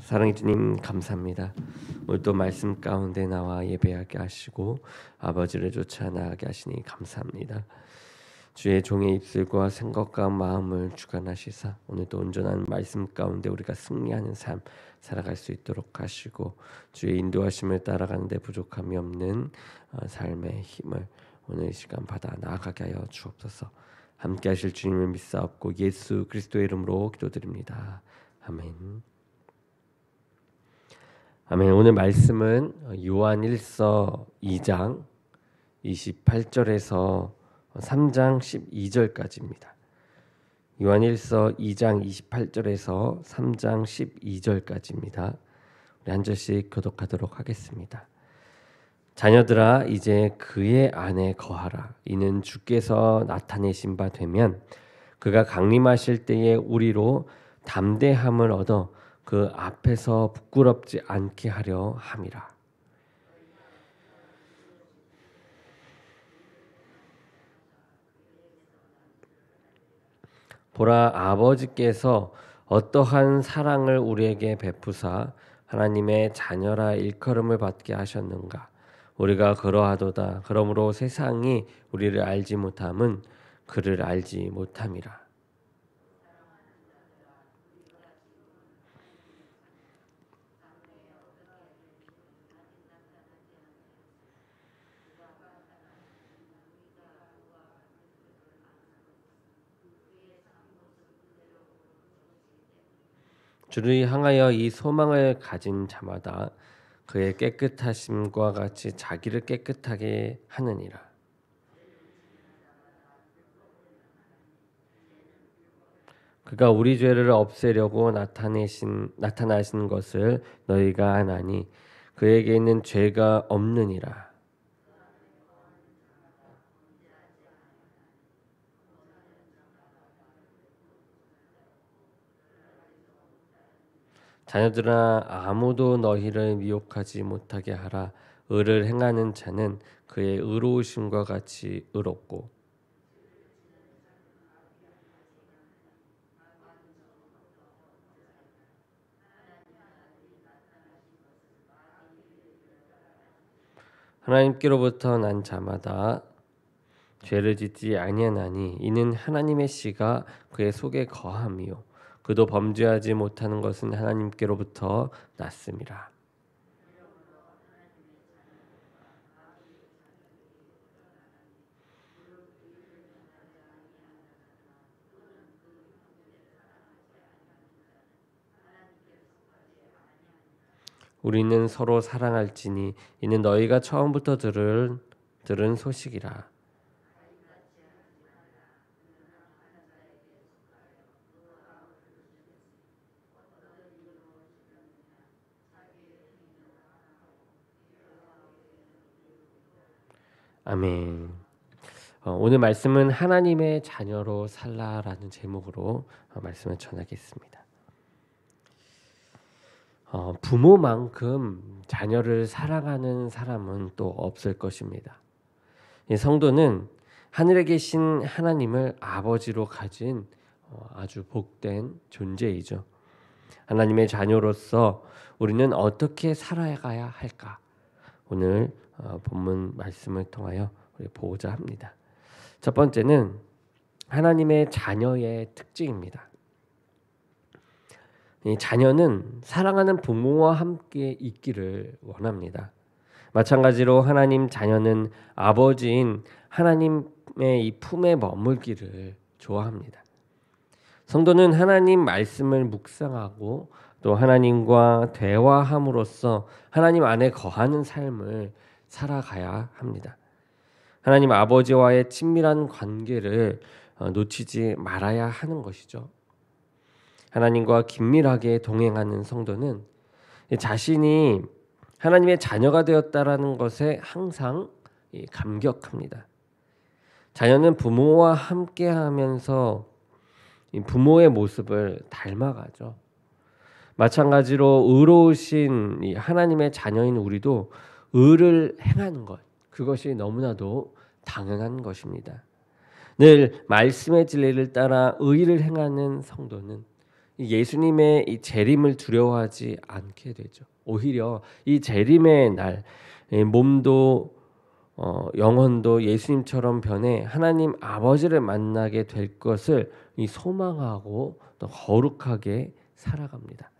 사랑해 주님 감사합니다. 오늘도 말씀 가운데 나와 예배하게 하시고 아버지를 쫓아 나가게 하시니 감사합니다. 주의 종의 입술과 생각과 마음을 주관하시사 오늘도 온전한 말씀 가운데 우리가 승리하는 삶 살아갈 수 있도록 하시고 주의 인도하심을 따라가는 데 부족함이 없는 삶의 힘을 오늘 이 시간 받아 나아가게 하여 주옵소서. 함께 하실 주님을 믿사옵고 예수 그리스도의 이름으로 기도드립니다. 아멘. 아멘. 오늘 말씀은 요한 1서 2장 28절에서 3장 12절까지입니다. 요한 1서 2장 28절에서 3장 12절까지입니다. 우리 한 절씩 교독하도록 하겠습니다. 자녀들아 이제 그의 안에 거하라. 이는 주께서 나타내신 바 되면 그가 강림하실 때에 우리로 담대함을 얻어 그 앞에서 부끄럽지 않게 하려 함이라. 보라, 아버지께서 어떠한 사랑을 우리에게 베푸사 하나님의 자녀라 일컬음을 받게 하셨는가. 우리가 그러하도다. 그러므로 세상이 우리를 알지 못함은 그를 알지 못함이라. 주를 향하여 이 소망을 가진 자마다 그의 깨끗하심과 같이 자기를 깨끗하게 하느니라. 그가 우리 죄를 없애려고 나타나신 것을 너희가 아나니 그에게 있는 죄가 없느니라. 자녀들아 아무도 너희를 미혹하지 못하게 하라. 의를 행하는 자는 그의 의로우심과 같이 의롭고 하나님께로부터 난 자마다 죄를 짓지 아니하나니 이는 하나님의 씨가 그의 속에 거함이요 그도 범죄하지 못하는 것은 하나님께로부터 났음이라. 우리는 서로 사랑할지니 이는 너희가 처음부터 들은 소식이라. 아멘. 오늘 말씀은 하나님의 자녀로 살라라는 제목으로 말씀을 전하겠습니다. 부모만큼 자녀를 사랑하는 사람은 또 없을 것입니다. 이 성도는 하늘에 계신 하나님을 아버지로 가진 아주 복된 존재이죠. 하나님의 자녀로서 우리는 어떻게 살아가야 할까? 오늘 본문 말씀을 통하여 우리 보고자 합니다. 첫 번째는 하나님의 자녀의 특징입니다. 이 자녀는 사랑하는 부모와 함께 있기를 원합니다. 마찬가지로 하나님 자녀는 아버지인 하나님의 이 품에 머물기를 좋아합니다. 성도는 하나님 말씀을 묵상하고 또 하나님과 대화함으로써 하나님 안에 거하는 삶을 살아가야 합니다. 하나님 아버지와의 친밀한 관계를 놓치지 말아야 하는 것이죠. 하나님과 긴밀하게 동행하는 성도는 자신이 하나님의 자녀가 되었다라는 것에 항상 감격합니다. 자녀는 부모와 함께하면서 부모의 모습을 닮아가죠. 마찬가지로 의로우신 하나님의 자녀인 우리도 의를 행하는 것, 그것이 너무나도 당연한 것입니다. 늘 말씀의 진리를 따라 의를 행하는 성도는 예수님의 이 재림을 두려워하지 않게 되죠. 오히려 이 재림의 날 몸도 영혼도 예수님처럼 변해 하나님 아버지를 만나게 될 것을 소망하고 또 거룩하게 살아갑니다.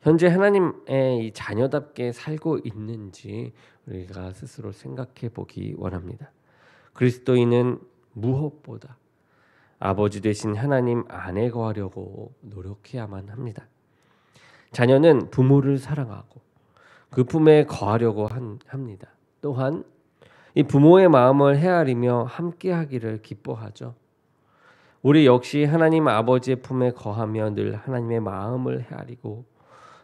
현재 하나님의 이 자녀답게 살고 있는지 우리가 스스로 생각해 보기 원합니다. 그리스도인은 무엇보다 아버지 되신 하나님 안에 거하려고 노력해야만 합니다. 자녀는 부모를 사랑하고 그 품에 거하려고 합니다. 또한 이 부모의 마음을 헤아리며 함께하기를 기뻐하죠. 우리 역시 하나님 아버지의 품에 거하며 늘 하나님의 마음을 헤아리고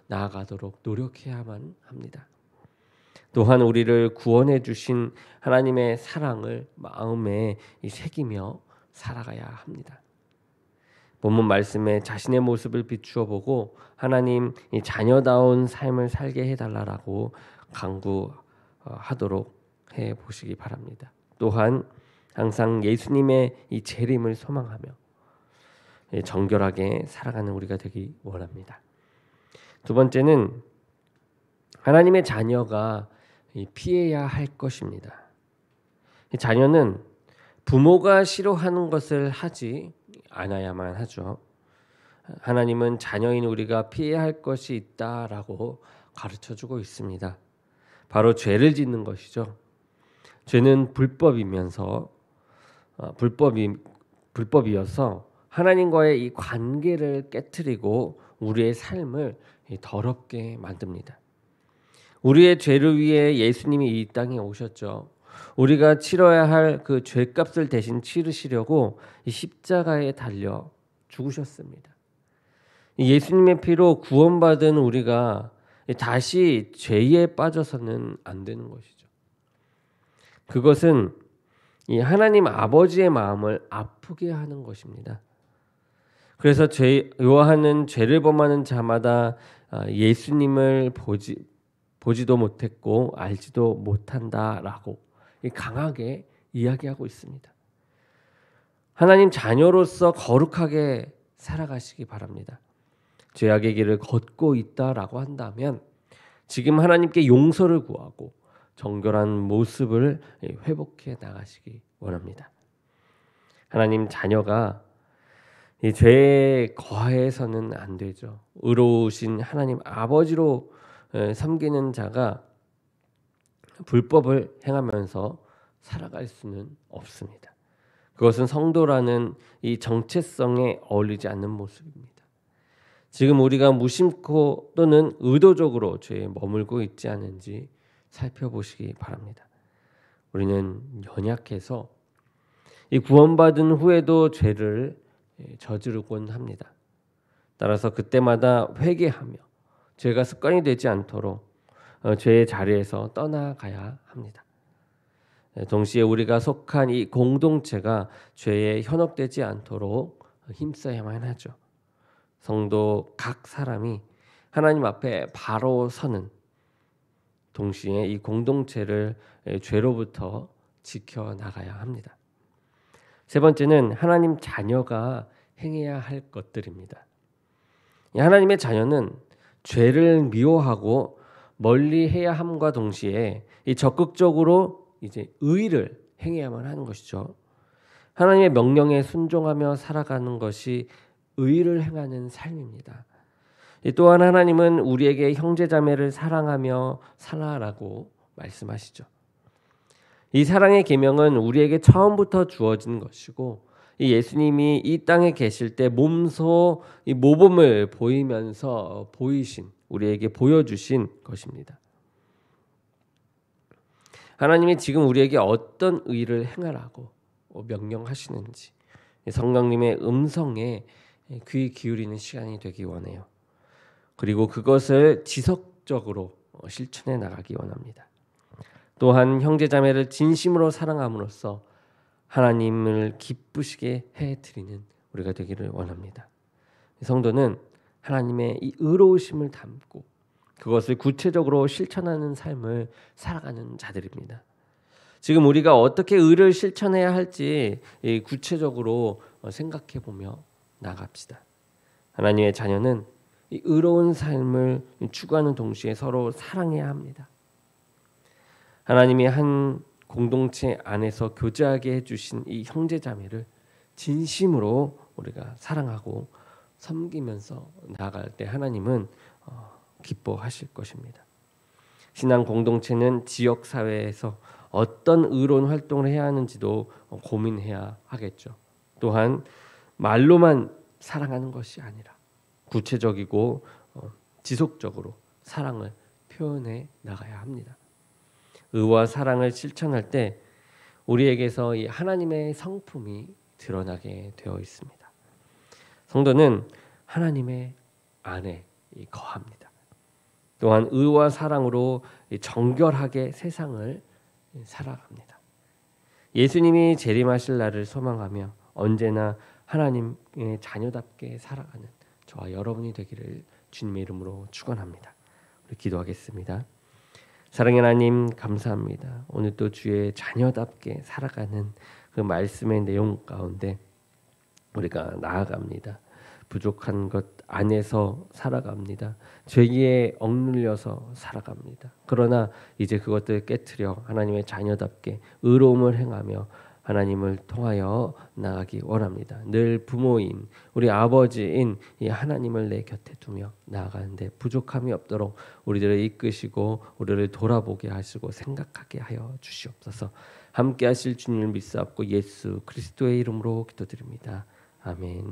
나아가도록 노력해야만 합니다. 또한 우리를 구원해 주신 하나님의 사랑을 마음에 새기며 살아가야 합니다. 본문 말씀에 자신의 모습을 비추어 보고 하나님 이 자녀다운 삶을 살게 해달라고 간구하도록 해 보시기 바랍니다. 또한 항상 예수님의 이 재림을 소망하며 정결하게 살아가는 우리가 되기 원합니다. 두 번째는 하나님의 자녀가 피해야 할 것입니다. 자녀는 부모가 싫어하는 것을 하지 않아야만 하죠. 하나님은 자녀인 우리가 피해야 할 것이 있다라고 가르쳐주고 있습니다. 바로 죄를 짓는 것이죠. 죄는 불법이어서 하나님과의 이 관계를 깨트리고 우리의 삶을 더럽게 만듭니다. 우리의 죄를 위해 예수님이 이 땅에 오셨죠. 우리가 치러야 할 그 죄값을 대신 치르시려고 이 십자가에 달려 죽으셨습니다. 예수님의 피로 구원받은 우리가 다시 죄에 빠져서는 안 되는 것이죠. 그것은 이 하나님 아버지의 마음을 아프게 하는 것입니다. 그래서 요한은 죄를 범하는 자마다 예수님을 보지도 못했고 알지도 못한다라고 강하게 이야기하고 있습니다. 하나님 자녀로서 거룩하게 살아가시기 바랍니다. 죄악의 길을 걷고 있다라고 한다면 지금 하나님께 용서를 구하고 정결한 모습을 회복해 나가시기 원합니다. 하나님 자녀가 이 죄에 거해서는 안 되죠. 의로우신 하나님 아버지로 섬기는 자가 불법을 행하면서 살아갈 수는 없습니다. 그것은 성도라는 이 정체성에 어울리지 않는 모습입니다. 지금 우리가 무심코 또는 의도적으로 죄에 머물고 있지 않은지 살펴보시기 바랍니다. 우리는 연약해서 이 구원받은 후에도 죄를 저지르곤 합니다. 따라서 그때마다 회개하며 죄가 습관이 되지 않도록 죄의 자리에서 떠나가야 합니다. 동시에 우리가 속한 이 공동체가 죄에 현혹되지 않도록 힘써야만 하죠. 성도 각 사람이 하나님 앞에 바로 서는 동시에 이 공동체를 죄로부터 지켜나가야 합니다. 세 번째는 하나님 자녀가 행해야 할 것들입니다. 하나님의 자녀는 죄를 미워하고 멀리해야 함과 동시에 이 적극적으로 이제 의를 행해야만 하는 것이죠. 하나님의 명령에 순종하며 살아가는 것이 의를 행하는 삶입니다. 또한 하나님은 우리에게 형제자매를 사랑하며 살아라고 말씀하시죠. 이 사랑의 계명은 우리에게 처음부터 주어진 것이고 이 예수님이 이 땅에 계실 때 몸소 이 모범을 보이면서 보이신 우리에게 보여주신 것입니다. 하나님이 지금 우리에게 어떤 의를 행하라고 명령하시는지 성령님의 음성에 귀 기울이는 시간이 되기 원해요. 그리고 그것을 지속적으로 실천해 나가기 원합니다. 또한 형제자매를 진심으로 사랑함으로써 하나님을 기쁘시게 해드리는 우리가 되기를 원합니다. 성도는 하나님의 이 의로우심을 담고 그것을 구체적으로 실천하는 삶을 살아가는 자들입니다. 지금 우리가 어떻게 의를 실천해야 할지 구체적으로 생각해 보며 나갑시다. 하나님의 자녀는 이 의로운 삶을 추구하는 동시에 서로 사랑해야 합니다. 하나님이 한 공동체 안에서 교제하게 해주신 이 형제자매를 진심으로 우리가 사랑하고 섬기면서 나아갈 때 하나님은 기뻐하실 것입니다. 신앙 공동체는 지역 사회에서 어떤 의로운 활동을 해야 하는지도 고민해야 하겠죠. 또한 말로만 사랑하는 것이 아니라 구체적이고 지속적으로 사랑을 표현해 나가야 합니다. 의와 사랑을 실천할 때 우리에게서 이 하나님의 성품이 드러나게 되어 있습니다. 성도는 하나님의 안에 거합니다. 또한 의와 사랑으로 정결하게 세상을 살아갑니다. 예수님이 재림하실 날을 소망하며 언제나 하나님의 자녀답게 살아가는 저와 여러분이 되기를 주님의 이름으로 축원합니다. 우리 기도하겠습니다. 사랑의 하나님 감사합니다. 오늘 또 주의 자녀답게 살아가는 그 말씀의 내용 가운데 우리가 나아갑니다. 부족한 것 안에서 살아갑니다. 죄에 억눌려서 살아갑니다. 그러나 이제 그것들을 깨트려 하나님의 자녀답게 의로움을 행하며 하나님을 통하여 나아가기 원합니다. 늘 부모인 우리 아버지인 이 하나님을 내 곁에 두며 나아가는데 부족함이 없도록 우리들을 이끄시고 우리를 돌아보게 하시고 생각하게 하여 주시옵소서. 함께 하실 주님을 믿사옵고 예수 그리스도의 이름으로 기도드립니다. 아멘.